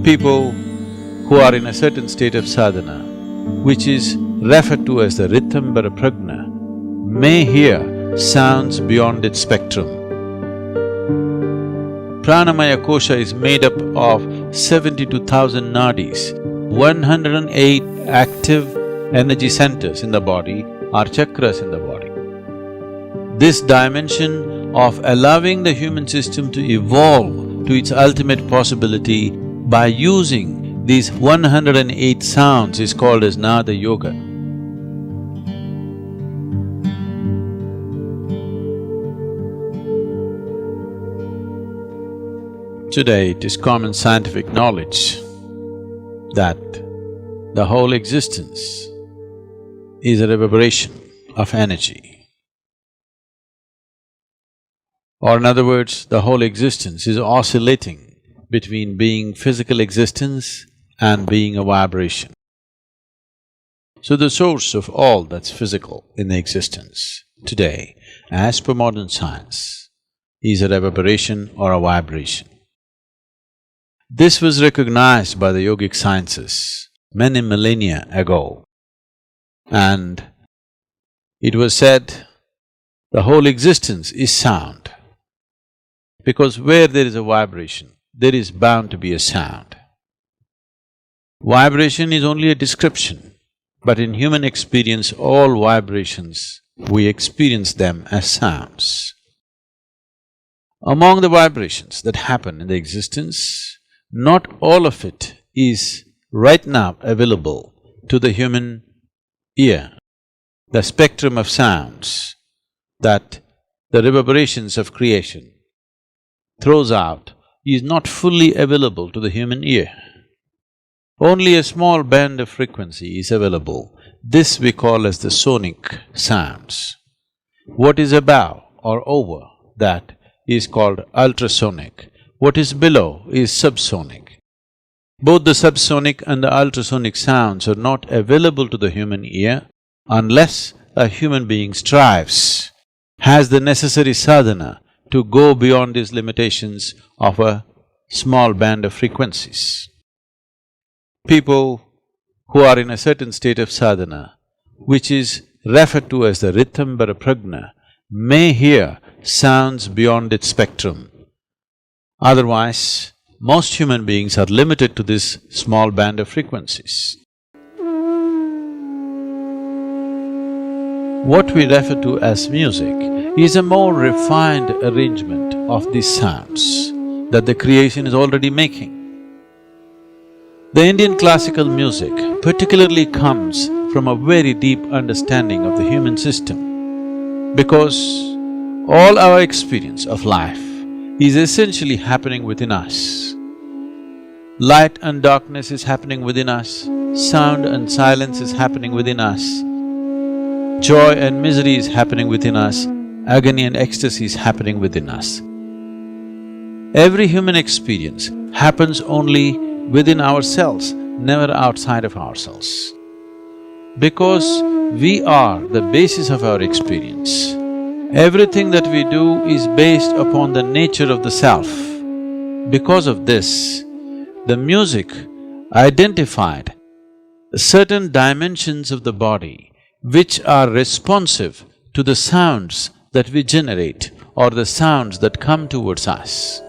People who are in a certain state of sadhana, which is referred to as the Ritambara Prajna, may hear sounds beyond its spectrum. Pranamaya kosha is made up of 72,000 nadis. 108 active energy centers in the body are chakras in the body. This dimension of allowing the human system to evolve to its ultimate possibility by using these 108 sounds is called as Nada Yoga. Today it is common scientific knowledge that the whole existence is a reverberation of energy. Or in other words, the whole existence is oscillating between being physical existence and being a vibration. So the source of all that's physical in the existence today, as per modern science, is a reverberation or a vibration. This was recognized by the yogic sciences many millennia ago, and it was said the whole existence is sound, because where there is a vibration, there is bound to be a sound. Vibration is only a description, but in human experience, all vibrations, we experience them as sounds. Among the vibrations that happen in the existence, not all of it is right now available to the human ear. The spectrum of sounds that the reverberations of creation throws out is not fully available to the human ear. Only a small band of frequency is available. This we call as the sonic sounds. What is above or over that is called ultrasonic. What is below is subsonic. Both the subsonic and the ultrasonic sounds are not available to the human ear unless a human being strives, has the necessary sadhana to go beyond these limitations of a small band of frequencies. People who are in a certain state of sadhana, which is referred to as the Ritambara Prajna, may hear sounds beyond its spectrum. Otherwise, most human beings are limited to this small band of frequencies. What we refer to as music is a more refined arrangement of these sounds that the creation is already making. The Indian classical music particularly comes from a very deep understanding of the human system, because all our experience of life is essentially happening within us. Light and darkness is happening within us, sound and silence is happening within us, joy and misery is happening within us, agony and ecstasy is happening within us. Every human experience happens only within ourselves, never outside of ourselves. Because we are the basis of our experience, everything that we do is based upon the nature of the self. Because of this, the music identified certain dimensions of the body which are responsive to the sounds that we generate or the sounds that come towards us.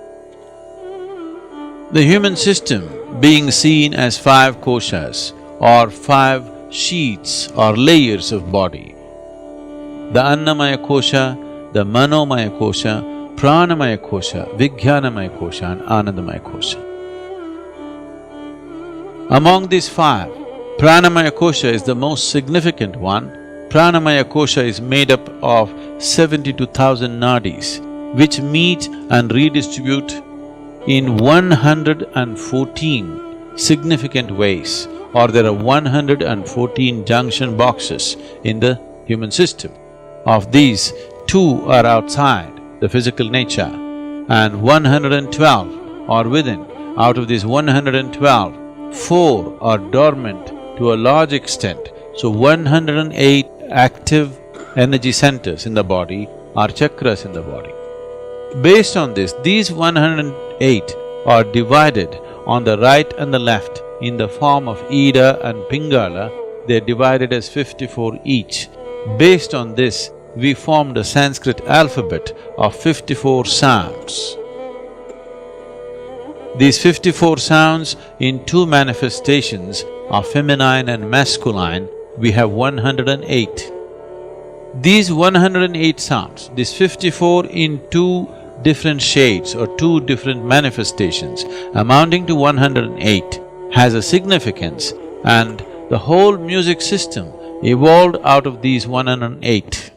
The human system being seen as 5 koshas or 5 sheets or layers of body, the Annamaya kosha, the Manomaya kosha, Pranamaya kosha, Vijnanamaya kosha and Anandamaya kosha. Among these 5, Pranamaya kosha is the most significant one. Pranamaya kosha is made up of 72,000 nadis, which meet and redistribute in 114 significant ways, or there are 114 junction boxes in the human system. Of these, 2 are outside the physical nature and 112 are within. Out of these 112, 4 are dormant to a large extent. So 108 active energy centers in the body are chakras in the body. Based on this, these 108 are divided on the right and the left in the form of Ida and Pingala, they're divided as 54 each. Based on this, we formed a Sanskrit alphabet of 54 sounds. These 54 sounds in two manifestations are feminine and masculine, we have 108. These 108 sounds, these 54 in two different shades or two different manifestations amounting to 108 has a significance, and the whole music system evolved out of these 108.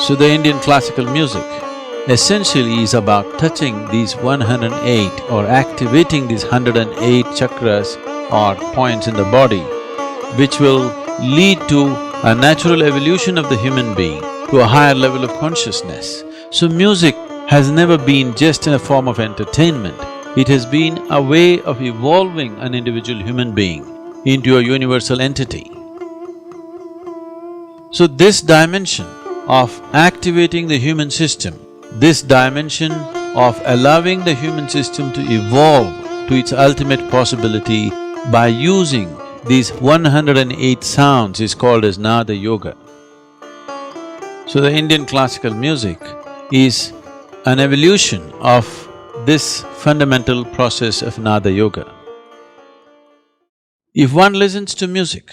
So the Indian classical music essentially is about touching these 108 or activating these 108 chakras or points in the body, which will lead to a natural evolution of the human being to a higher level of consciousness. So music has never been just in a form of entertainment, it has been a way of evolving an individual human being into a universal entity. So this dimension of activating the human system, this dimension of allowing the human system to evolve to its ultimate possibility by using these 108 sounds is called as Nada Yoga. So the Indian classical music is an evolution of this fundamental process of Nada Yoga. If one listens to music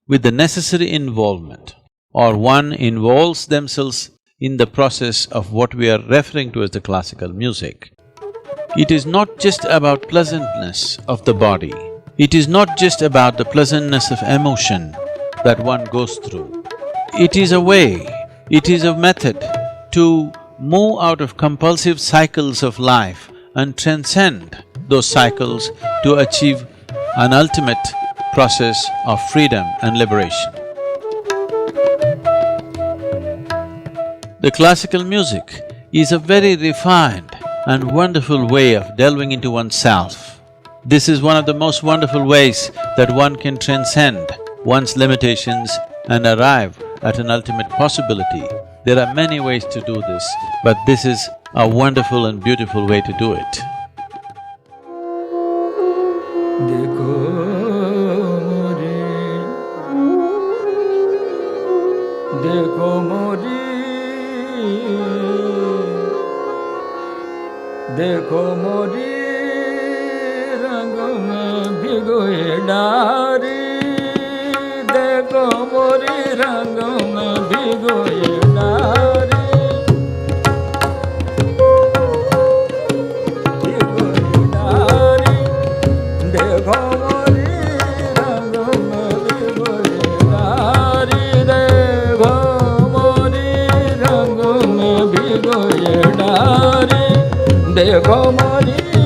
with the necessary involvement, or one involves themselves in the process of what we are referring to as the classical music, it is not just about pleasantness of the body, it is not just about the pleasantness of emotion that one goes through. It is a way, it is a method to move out of compulsive cycles of life and transcend those cycles to achieve an ultimate process of freedom and liberation. The classical music is a very refined and wonderful way of delving into oneself. This is one of the most wonderful ways that one can transcend one's limitations and arrive at an ultimate possibility. There are many ways to do this, but this is a wonderful and beautiful way to do it. देखो मोरी रंग में भिगोए डारी, देखो मोरी रंग में भिगोए डारी, भिगोए डारी, देखो मोरी रंग में भिगोए डारी, देखो मोरी रंग में भिगोए डारी, देखो मोरी